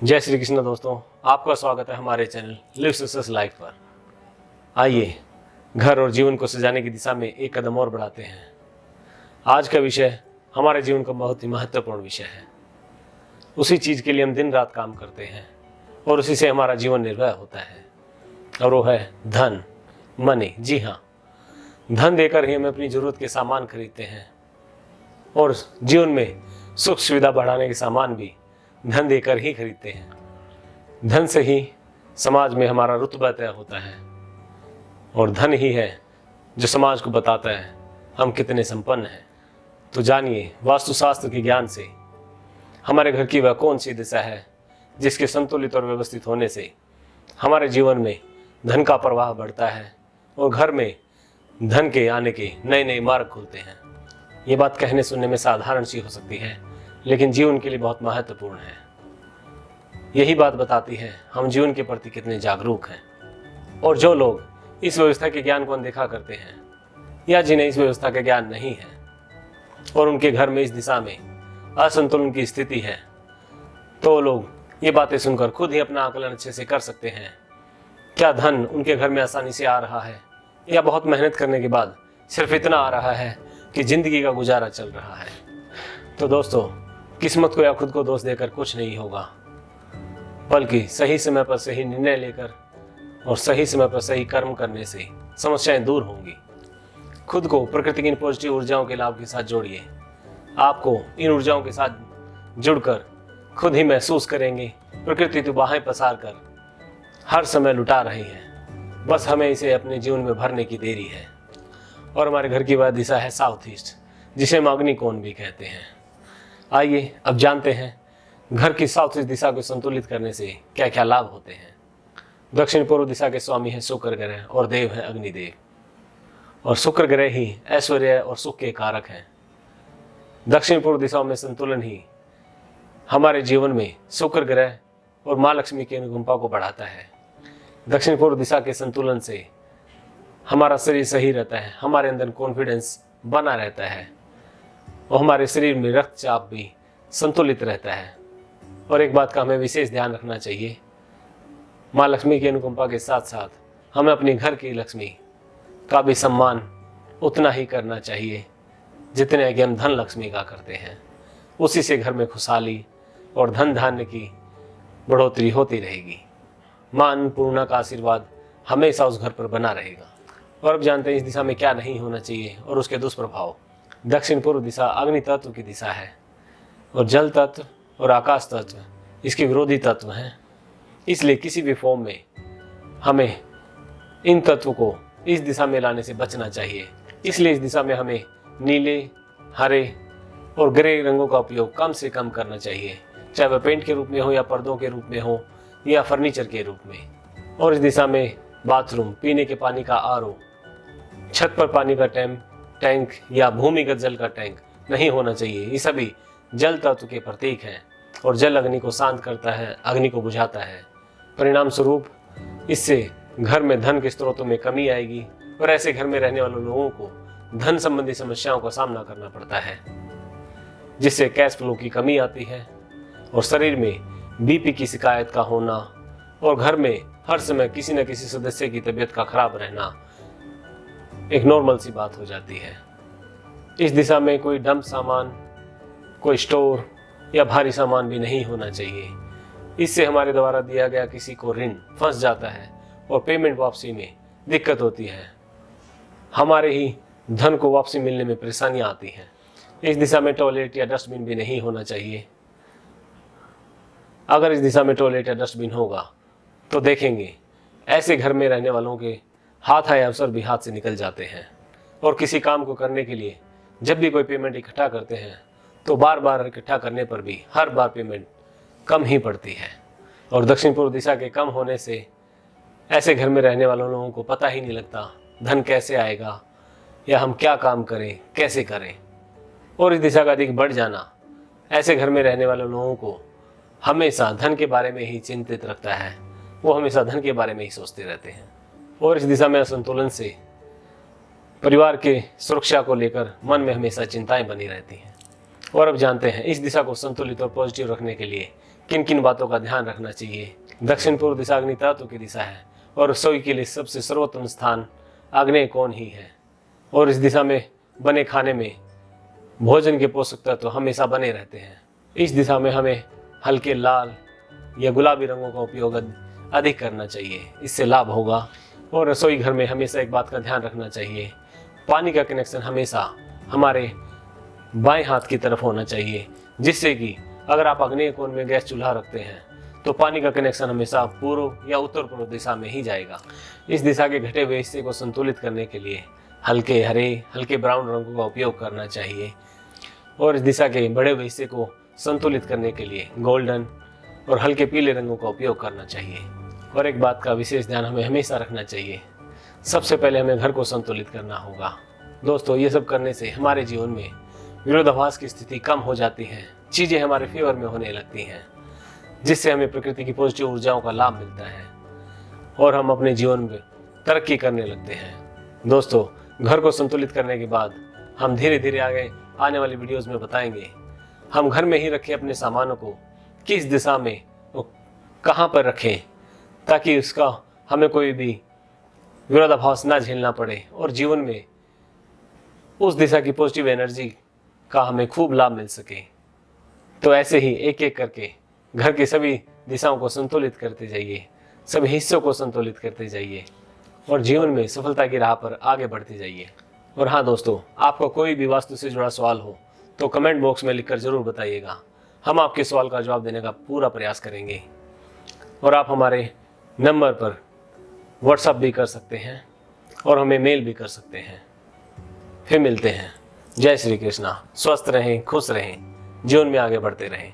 जय श्री कृष्ण दोस्तों, आपका स्वागत है हमारे चैनल लिव सक्सेस लाइफ पर। आइए घर और जीवन को सजाने की दिशा में एक कदम और बढ़ाते हैं। आज का विषय हमारे जीवन का बहुत ही महत्वपूर्ण विषय है। उसी चीज़ के लिए हम दिन रात काम करते हैं और उसी से हमारा जीवन निर्वाह होता है, और वो है धन, मनी। जी हाँ, धन देकर ही हम अपनी ज़रूरत के सामान खरीदते हैं और जीवन में सुख सुविधा बढ़ाने के सामान भी धन देकर ही खरीदते हैं। धन से ही समाज में हमारा रुतबा तय होता है और धन ही है जो समाज को बताता है हम कितने संपन्न हैं। तो जानिए वास्तुशास्त्र के ज्ञान से हमारे घर की वह कौन सी दिशा है जिसके संतुलित और व्यवस्थित होने से हमारे जीवन में धन का प्रवाह बढ़ता है और घर में धन के आने के नए नए मार्ग खुलते हैं। ये बात कहने सुनने में साधारण सी हो सकती है, लेकिन जीवन के लिए बहुत महत्वपूर्ण है। यही बात बताती है हम जीवन के प्रति कितने जागरूक हैं। और जो लोग इस व्यवस्था के ज्ञान को अनदेखा करते हैं या जिन्हें इस व्यवस्था का ज्ञान नहीं है और उनके घर में इस दिशा में असंतुलन की स्थिति है, तो लोग ये बातें सुनकर खुद ही अपना आकलन अच्छे से कर सकते हैं। क्या धन उनके घर में आसानी से आ रहा है या बहुत मेहनत करने के बाद सिर्फ इतना आ रहा है कि जिंदगी का गुजारा चल रहा है। तो दोस्तों, किस्मत को या खुद को दोष देकर कुछ नहीं होगा, बल्कि सही समय पर सही निर्णय लेकर और सही समय पर सही कर्म करने से समस्याएं दूर होंगी। खुद को प्रकृति की इन पॉजिटिव ऊर्जाओं के लाभ के साथ जोड़िए। आपको इन ऊर्जाओं के साथ जुड़कर खुद ही महसूस करेंगे प्रकृति तो बाहें पसार कर हर समय लुटा रही है, बस हमें इसे अपने जीवन में भरने की देरी है। और हमारे घर की वह दिशा है साउथ ईस्ट, जिसे हम अग्निकोण भी कहते हैं। आइए अब जानते हैं घर की साउथ ईस्ट दिशा को संतुलित करने से क्या क्या लाभ होते हैं। दक्षिण पूर्व दिशा के स्वामी हैं शुक्र ग्रह और देव हैं अग्निदेव, और शुक्र ग्रह ही ऐश्वर्य और सुख के कारक हैं। दक्षिण पूर्व दिशाओं में संतुलन ही हमारे जीवन में शुक्र ग्रह और माँ लक्ष्मी की अनुकंपा को बढ़ाता है। दक्षिण पूर्व दिशा के संतुलन से हमारा शरीर सही रहता है, हमारे अंदर कॉन्फिडेंस बना रहता है और हमारे शरीर में रक्तचाप भी संतुलित रहता है। और एक बात का हमें विशेष ध्यान रखना चाहिए, माँ लक्ष्मी की अनुकंपा के साथ साथ हमें अपने घर की लक्ष्मी का भी सम्मान उतना ही करना चाहिए जितने कि हम धन लक्ष्मी का करते हैं। उसी से घर में खुशहाली और धन धान्य की बढ़ोतरी होती रहेगी। माँ अन्नपूर्णा का आशीर्वाद हमेशा उस घर पर बना रहेगा। और अब जानते हैं इस दिशा में क्या नहीं होना चाहिए और उसके दुष्प्रभाव। दक्षिण पूर्व दिशा अग्नि तत्व की दिशा है और जल तत्व और आकाश तत्व इसके विरोधी तत्व हैं। इसलिए किसी भी फॉर्म में हमें इन तत्वों को इस दिशा में लाने से बचना चाहिए। इसलिए इस दिशा में हमें नीले, हरे और ग्रे रंगों का उपयोग कम से कम करना चाहिए, चाहे वह पेंट के रूप में हो या पर्दों के रूप में हो या फर्नीचर के रूप में। और इस दिशा में बाथरूम, पीने के पानी का आरओ, छत पर पानी का टैंक या भूमिगत जल का टैंक नहीं होना चाहिए। ये सभी जल तत्व के प्रतीक हैं और जल अग्नि को शांत करता है, अग्नि को बुझाता है। परिणाम स्वरूप इससे घर में धन के स्रोतों में कमी आएगी और ऐसे घर में रहने वाले लोगों को धन संबंधी समस्याओं का सामना करना पड़ता है, जिससे कैश फ्लो की कमी आती है और शरीर में बीपी की शिकायत का होना और घर में हर समय किसी न किसी सदस्य की तबीयत का खराब रहना एक नॉर्मल सी बात हो जाती है। इस दिशा में कोई डंप सामान, कोई स्टोर या भारी सामान भी नहीं होना चाहिए। इससे हमारे द्वारा दिया गया किसी को ऋण फंस जाता है और पेमेंट वापसी में दिक्कत होती है। हमारे ही धन को वापसी मिलने में परेशानियां आती हैं। इस दिशा में टॉयलेट या डस्टबिन भी नहीं होना चाहिए। अगर इस दिशा में टॉयलेट या डस्टबिन होगा तो देखेंगे ऐसे घर में रहने वालों के हाथ आए अवसर भी हाथ से निकल जाते हैं। और किसी काम को करने के लिए जब भी कोई पेमेंट इकट्ठा करते हैं तो बार बार इकट्ठा करने पर भी हर बार पेमेंट कम ही पड़ती है। और दक्षिण पूर्व दिशा के कम होने से ऐसे घर में रहने वालों लोगों को पता ही नहीं लगता धन कैसे आएगा या हम क्या काम करें, कैसे करें। और इस दिशा का अधिक बढ़ जाना ऐसे घर में रहने वाले लोगों को हमेशा धन के बारे में ही चिंतित रखता है। वो हमेशा धन के बारे में ही सोचते रहते हैं। और इस दिशा में असंतुलन से परिवार के सुरक्षा को लेकर मन में हमेशा चिंताएं बनी रहती हैं। और अब जानते हैं इस दिशा को संतुलित और पॉजिटिव रखने के लिए किन किन बातों का ध्यान रखना चाहिए। दक्षिण पूर्व दिशा अग्नि तत्व की दिशा है और रसोई के लिए सबसे सर्वोत्तम स्थान आग्नेय कोण ही है। और इस दिशा में बने खाने में भोजन के पोषक तत्व हमेशा बने रहते हैं। इस दिशा में हमें हल्के लाल या गुलाबी रंगों का उपयोग अधिक करना चाहिए, इससे लाभ होगा। और रसोई घर में हमेशा एक बात का ध्यान रखना चाहिए, पानी का कनेक्शन हमेशा हमारे बाएं हाथ की तरफ होना चाहिए, जिससे कि अगर आप आग्नेय कोण में गैस चूल्हा रखते हैं तो पानी का कनेक्शन हमेशा पूर्व या उत्तर पूर्व दिशा में ही जाएगा। इस दिशा के घटे हुए हिस्से को संतुलित करने के लिए हल्के हरे, हल्के ब्राउन रंगों का उपयोग करना चाहिए। और इस दिशा के बढ़े हुए हिस्से को संतुलित करने के लिए गोल्डन और हल्के पीले रंगों का उपयोग करना चाहिए। और एक बात का विशेष ध्यान हमें हमेशा रखना चाहिए, सबसे पहले हमें घर को संतुलित करना होगा। दोस्तों, ये सब करने से हमारे जीवन में विरोधाभास की स्थिति कम हो जाती है, चीज़ें हमारे फेवर में होने लगती हैं, जिससे हमें प्रकृति की पॉजिटिव ऊर्जाओं का लाभ मिलता है और हम अपने जीवन में तरक्की करने लगते हैं। दोस्तों, घर को संतुलित करने के बाद हम धीरे धीरे आगे आने वाली वीडियोस में बताएंगे हम घर में ही रखें अपने सामानों को किस दिशा में और कहाँ पर रखें, ताकि उसका हमें कोई भी विरोधाभास ना झेलना पड़े और जीवन में उस दिशा की पॉजिटिव एनर्जी का हमें खूब लाभ मिल सके। तो ऐसे ही एक एक करके घर की सभी दिशाओं को संतुलित करते जाइए, सभी हिस्सों को संतुलित करते जाइए और जीवन में सफलता की राह पर आगे बढ़ते जाइए। और हाँ दोस्तों, आपको कोई भी वास्तु से जुड़ा सवाल हो तो कमेंट बॉक्स में लिखकर ज़रूर बताइएगा, हम आपके सवाल का जवाब देने का पूरा प्रयास करेंगे। और आप हमारे नंबर पर व्हाट्सएप भी कर सकते हैं और हमें मेल भी कर सकते हैं। फिर मिलते हैं। जय श्री कृष्णा। स्वस्थ रहें, खुश रहें, जीवन में आगे बढ़ते रहें।